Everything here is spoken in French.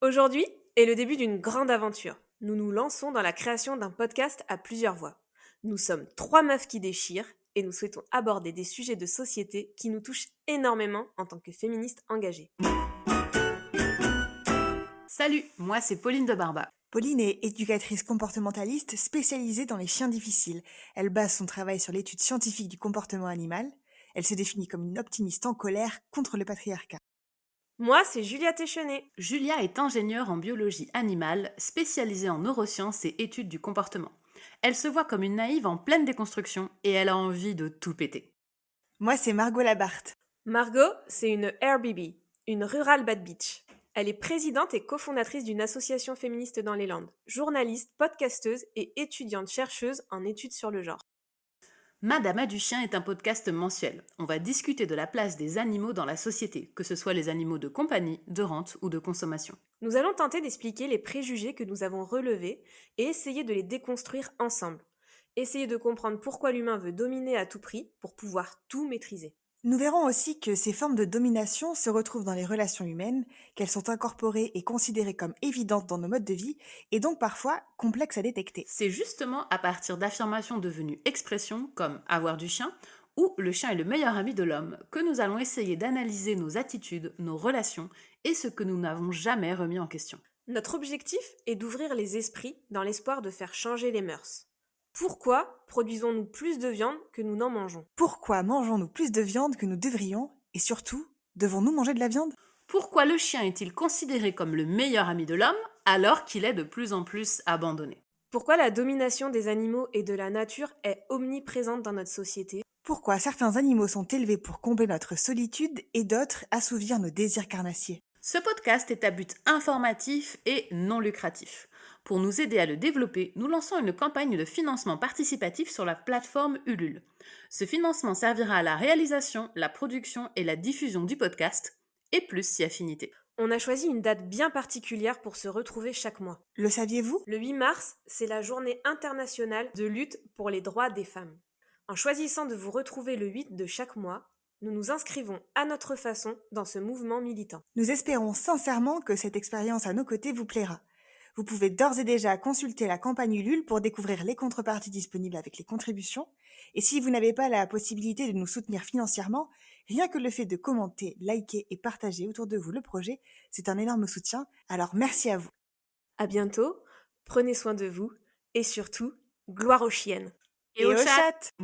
Aujourd'hui est le début d'une grande aventure. Nous nous lançons dans la création d'un podcast à plusieurs voix. Nous sommes trois meufs qui déchirent et nous souhaitons aborder des sujets de société qui nous touchent énormément en tant que féministes engagées. Salut, moi c'est Pauline de Barba. Pauline est éducatrice comportementaliste spécialisée dans les chiens difficiles. Elle base son travail sur l'étude scientifique du comportement animal. Elle se définit comme une optimiste en colère contre le patriarcat. Moi, c'est Julia Téchenet. Julia est ingénieure en biologie animale, spécialisée en neurosciences et études du comportement. Elle se voit comme une naïve en pleine déconstruction et elle a envie de tout péter. Moi, c'est Margot Labarthe. Margot, c'est une RBB, une Rural Bad Bitch. Elle est présidente et cofondatrice d'une association féministe dans les Landes, journaliste, podcasteuse et étudiante-chercheuse en études sur le genre. Madame a du chien est un podcast mensuel. On va discuter de la place des animaux dans la société, que ce soit les animaux de compagnie, de rente ou de consommation. Nous allons tenter d'expliquer les préjugés que nous avons relevés et essayer de les déconstruire ensemble. Essayer de comprendre pourquoi l'humain veut dominer à tout prix pour pouvoir tout maîtriser. Nous verrons aussi que ces formes de domination se retrouvent dans les relations humaines, qu'elles sont incorporées et considérées comme évidentes dans nos modes de vie, et donc parfois complexes à détecter. C'est justement à partir d'affirmations devenues expressions comme avoir du chien ou le chien est le meilleur ami de l'homme que nous allons essayer d'analyser nos attitudes, nos relations et ce que nous n'avons jamais remis en question. Notre objectif est d'ouvrir les esprits dans l'espoir de faire changer les mœurs. Pourquoi produisons-nous plus de viande que nous n'en mangeons ? Pourquoi mangeons-nous plus de viande que nous devrions, et surtout, devons-nous manger de la viande ? Pourquoi le chien est-il considéré comme le meilleur ami de l'homme alors qu'il est de plus en plus abandonné ? Pourquoi la domination des animaux et de la nature est omniprésente dans notre société ? Pourquoi certains animaux sont élevés pour combler notre solitude et d'autres assouvir nos désirs carnassiers ? Ce podcast est à but informatif et non lucratif. Pour nous aider à le développer, nous lançons une campagne de financement participatif sur la plateforme Ulule. Ce financement servira à la réalisation, la production et la diffusion du podcast, et plus si affinité. On a choisi une date bien particulière pour se retrouver chaque mois. Le saviez-vous ? Le 8 mars, c'est la journée internationale de lutte pour les droits des femmes. En choisissant de vous retrouver le 8 de chaque mois, nous nous inscrivons à notre façon dans ce mouvement militant. Nous espérons sincèrement que cette expérience à nos côtés vous plaira. Vous pouvez d'ores et déjà consulter la campagne Ulule pour découvrir les contreparties disponibles avec les contributions. Et si vous n'avez pas la possibilité de nous soutenir financièrement, rien que le fait de commenter, liker et partager autour de vous le projet, c'est un énorme soutien. Alors merci à vous. À bientôt, prenez soin de vous et surtout, gloire aux chiennes. Et aux chattes !